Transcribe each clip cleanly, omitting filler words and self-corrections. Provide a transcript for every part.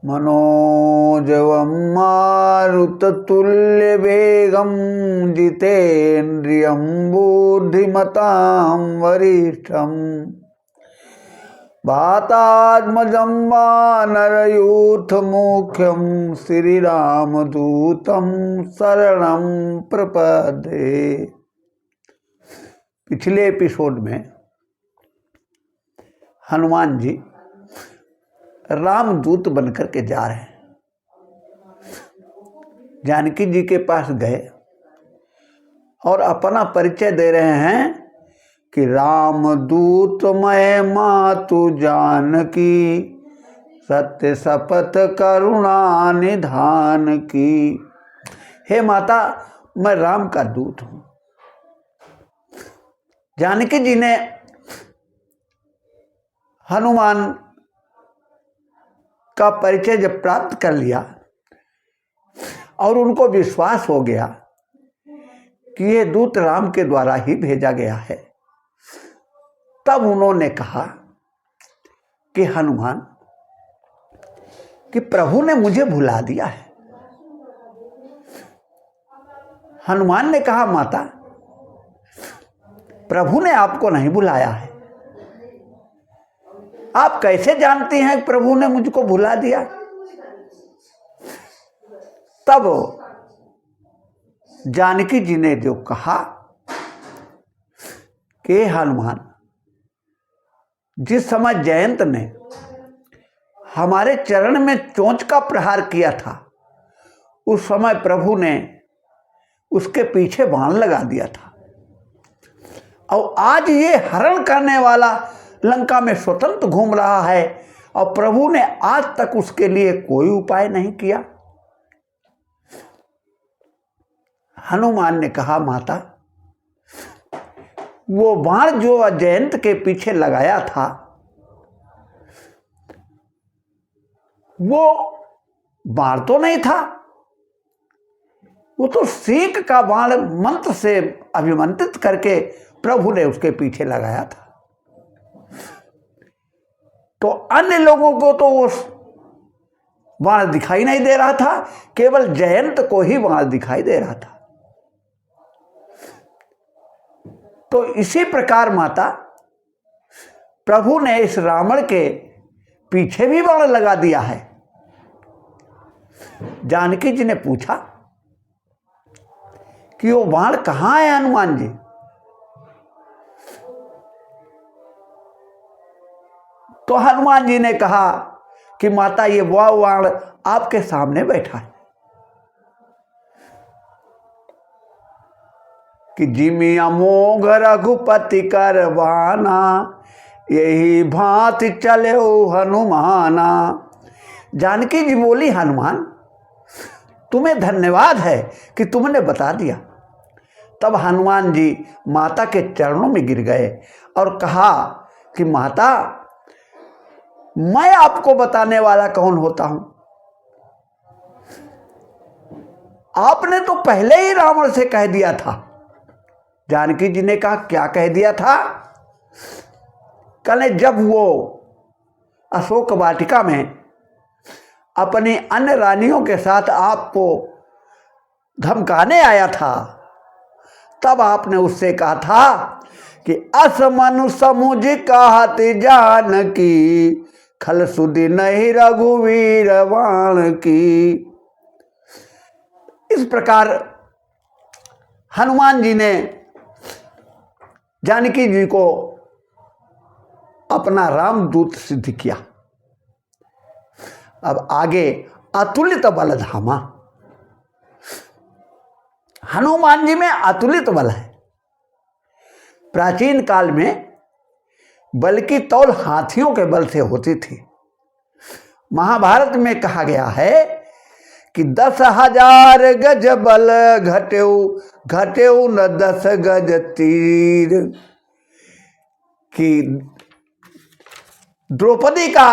मनोजवं मारुततुल्यवेगं जितेन्द्रियं बुद्धिमतां वरिष्ठं वातात्मजं वानरयूथमुख्यं श्रीरामदूतं शरणं प्रपद्ये। पिछले एपिसोड में हनुमान जी रामदूत बनकर के जा रहे हैं। जानकी जी के पास गए और अपना परिचय दे रहे हैं कि रामदूत मैं मातु जानकी, सत्य शपथ करुणा निधान की। हे माता, मैं राम का दूत हूं। जानकी जी ने हनुमान का परिचय जब प्राप्त कर लिया और उनको विश्वास हो गया कि ये दूत राम के द्वारा ही भेजा गया है, तब उन्होंने कहा कि हनुमान, कि प्रभु ने मुझे भुला दिया है। हनुमान ने कहा, माता, प्रभु ने आपको नहीं बुलाया है। आप कैसे जानती हैं कि प्रभु ने मुझको भुला दिया? तब जानकी जी ने जो कहा कि हनुमान, जिस समय जयंत ने हमारे चरण में चोंच का प्रहार किया था, उस समय प्रभु ने उसके पीछे बाण लगा दिया था, और आज ये हरण करने वाला लंका में स्वतंत्र घूम रहा है और प्रभु ने आज तक उसके लिए कोई उपाय नहीं किया। हनुमान ने कहा, माता, वो बाण जो जयंत के पीछे लगाया था, वो बाण तो नहीं था, वो तो सीख का बाण मंत्र से अभिमंत्रित करके प्रभु ने उसके पीछे लगाया था। तो अन्य लोगों को तो वो बाण दिखाई नहीं दे रहा था, केवल जयंत को ही बाण दिखाई दे रहा था। तो इसी प्रकार माता, प्रभु ने इस रावण के पीछे भी बाण लगा दिया है। जानकी जी ने पूछा कि वो बाण कहाँ है हनुमान जी? तो हनुमान जी ने कहा कि माता, ये वह बाण आपके सामने बैठा है। कि जिमि अमोघ रघुपति करवाना, यही भांति चले हनुमाना। जानकी जी बोली, हनुमान, तुम्हें धन्यवाद है कि तुमने बता दिया। तब हनुमान जी माता के चरणों में गिर गए और कहा कि माता, मैं आपको बताने वाला कौन होता हूं? आपने तो पहले ही रावण से कह दिया था। जानकी जी ने कहा, क्या कह दिया था? कल जब वो अशोक वाटिका में अपनी अन्य रानियों के साथ आपको धमकाने आया था, तब आपने उससे कहा था कि असमनु समुझ कहत जानकी, खल सुधि नहीं रघुवीर वाण की। इस प्रकार हनुमान जी ने जानकी जी को अपना रामदूत सिद्ध किया। अब आगे अतुलित बल धामा। हनुमान जी में अतुलित बल है। प्राचीन काल में बल की तौल हाथियों के बल से होती थी। महाभारत में कहा गया है कि 10,000 गज बल घटेऊ न 10 गज तीर। कि द्रौपदी का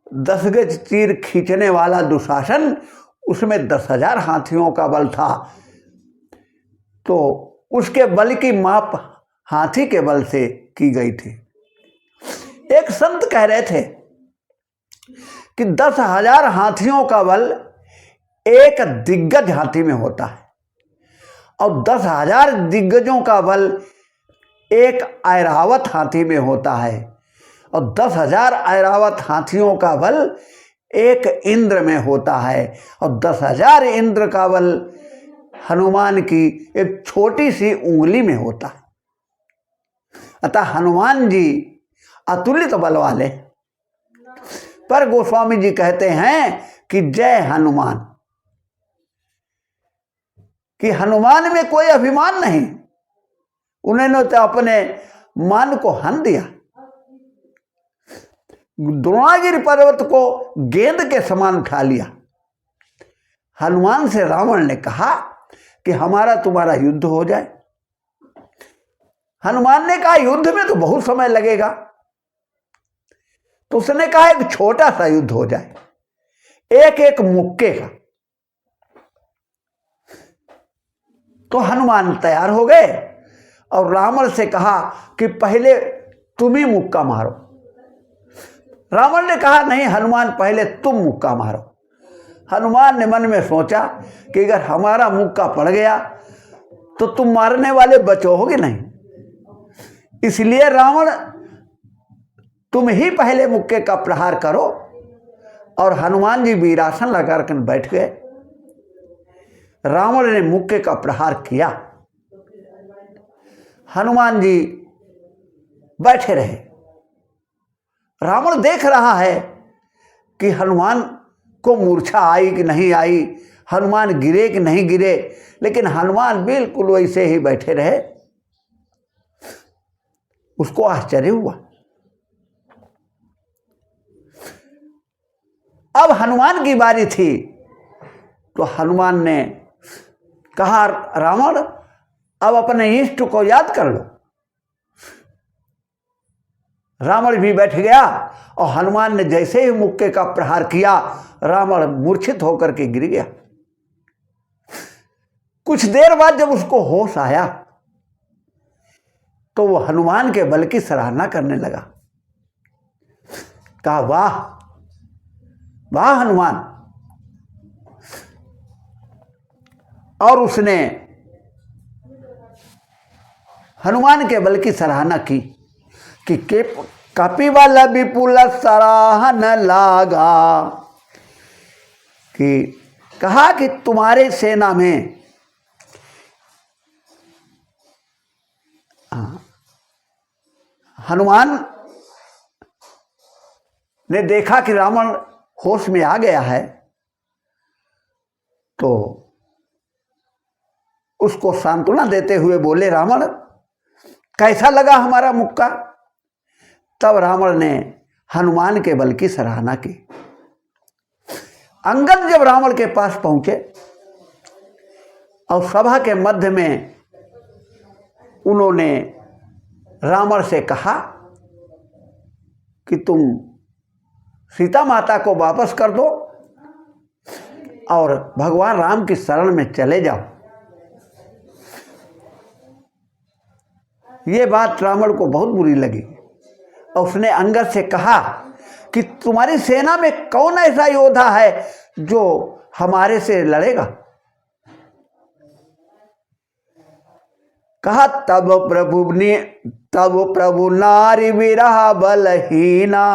10 गज तीर खींचने वाला दुशासन, उसमें 10,000 हाथियों का बल था। तो उसके बल की माप हाथी के बल से की गई थी। एक संत कह रहे थे कि 10,000 हाथियों का बल एक दिग्गज हाथी में होता है और 10,000 दिग्गजों का बल एक ऐरावत हाथी में होता है और 10,000 ऐरावत हाथियों का बल एक इंद्र में होता है और 10,000 इंद्र का बल हनुमान की एक छोटी सी उंगली में होता है। अतः हनुमान जी अतुलित बल वाले। पर गोस्वामी जी कहते हैं कि जय हनुमान, कि हनुमान में कोई अभिमान नहीं, उन्होंने तो अपने मान को हन दिया। द्रोणागिरि पर्वत को गेंद के समान उठा लिया। हनुमान से रावण ने कहा कि हमारा तुम्हारा युद्ध हो जाए। हनुमान ने कहा युद्ध में तो बहुत समय लगेगा, तो उसने कहा एक छोटा सा युद्ध हो जाए, एक एक मुक्के का। तो हनुमान तैयार हो गए और रावण से कहा कि पहले तुम ही मुक्का मारो। रावण ने कहा नहीं हनुमान, पहले तुम मुक्का मारो। हनुमान ने मन में सोचा कि अगर हमारा मुक्का पड़ गया तो तुम मारने वाले बचोगे नहीं, इसलिए रावण तुम ही पहले मुक्के का प्रहार करो। और हनुमान जी वीरासन लगाकर बैठ गए। रावण ने मुक्के का प्रहार किया, हनुमान जी बैठे रहे। रावण देख रहा है कि हनुमान को मूर्छा आई कि नहीं आई, हनुमान गिरे कि नहीं गिरे, लेकिन हनुमान बिल्कुल वैसे ही बैठे रहे। उसको आश्चर्य हुआ। अब हनुमान की बारी थी, तो हनुमान ने कहा रावण अब अपने इष्ट को याद कर लो। रावण भी बैठ गया और हनुमान ने जैसे ही मुक्के का प्रहार किया, रावण मूर्छित होकर के गिर गया। कुछ देर बाद जब उसको होश आया तो वो हनुमान के बल की सराहना करने लगा। कहा वाह वाह हनुमान। और उसने हनुमान के बल की सराहना की कि कपिबल विपुल सराहन लागा, कि कहा कि तुम्हारे सेना में हनुमान ने देखा कि रावण होश में आ गया है, तो उसको सांत्वना देते हुए बोले रावण कैसा लगा हमारा मुक्का। तब रावण ने हनुमान के बल की सराहना की। अंगद जब रावण के पास पहुंचे और सभा के मध्य में उन्होंने रावण से कहा कि तुम सीता माता को वापस कर दो और भगवान राम की शरण में चले जाओ। ये बात रावण को बहुत बुरी लगी और उसने अंगद से कहा कि तुम्हारी सेना में कौन ऐसा योद्धा है जो हमारे से लड़ेगा। कहा तब प्रभु नारी विरह बलहीना,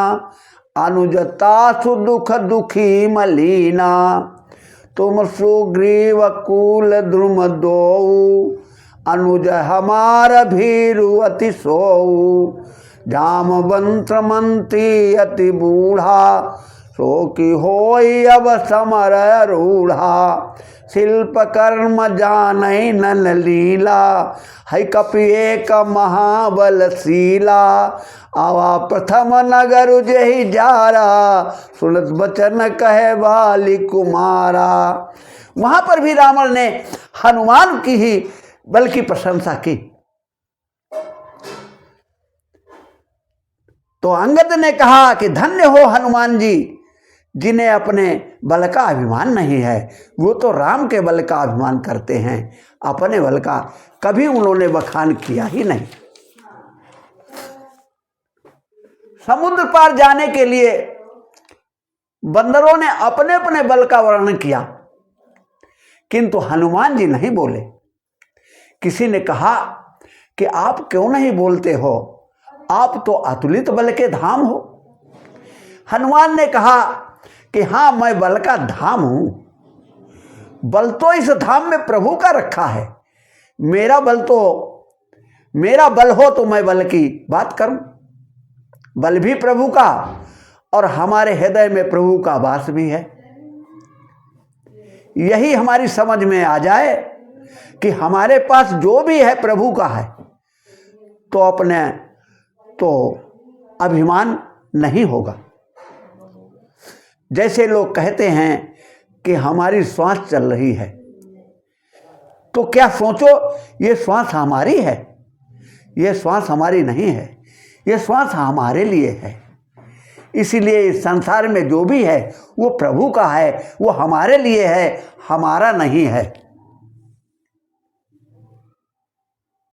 अनुजता सुदुख दुखी मलीना, तुम सुग्रीव कुल द्रुम दो, अनुज हमार भीरु अति सोऊ, जामवंत मंत्री अति बूढ़ा, सो की होई अब समर रूढ़ा, शिल्प कर्म जानई नन लीला, है कपि एक महाबल शीला, आवा प्रथम नगर जहि जारा, सुनत बचन कहे बाली कुमारा। वहां पर भी रावण ने हनुमान की ही बल की प्रशंसा की। तो अंगद ने कहा कि धन्य हो हनुमान जी, जिन्हें अपने बल का अभिमान नहीं है। वो तो राम के बल का अभिमान करते हैं, अपने बल का कभी उन्होंने बखान किया ही नहीं। समुद्र पार जाने के लिए बंदरों ने अपने अपने बल का वर्णन किया, किंतु हनुमान जी नहीं बोले। किसी ने कहा कि आप क्यों नहीं बोलते हो, आप तो अतुलित बल के धाम हो। हनुमान ने कहा कि हाँ, मैं बल का धाम हूं, बल तो इस धाम में प्रभु का रखा है। मेरा बल हो तो मैं बल की बात करूं। बल भी प्रभु का, और हमारे हृदय में प्रभु का वास भी है। यही हमारी समझ में आ जाए कि हमारे पास जो भी है प्रभु का है, तो अपने तो अभिमान नहीं होगा। जैसे लोग कहते हैं कि हमारी श्वास चल रही है, तो क्या सोचो ये श्वास हमारी है? ये श्वास हमारी नहीं है, ये श्वास हमारे लिए है। इसीलिए इस संसार में जो भी है वो प्रभु का है, वो हमारे लिए है, हमारा नहीं है।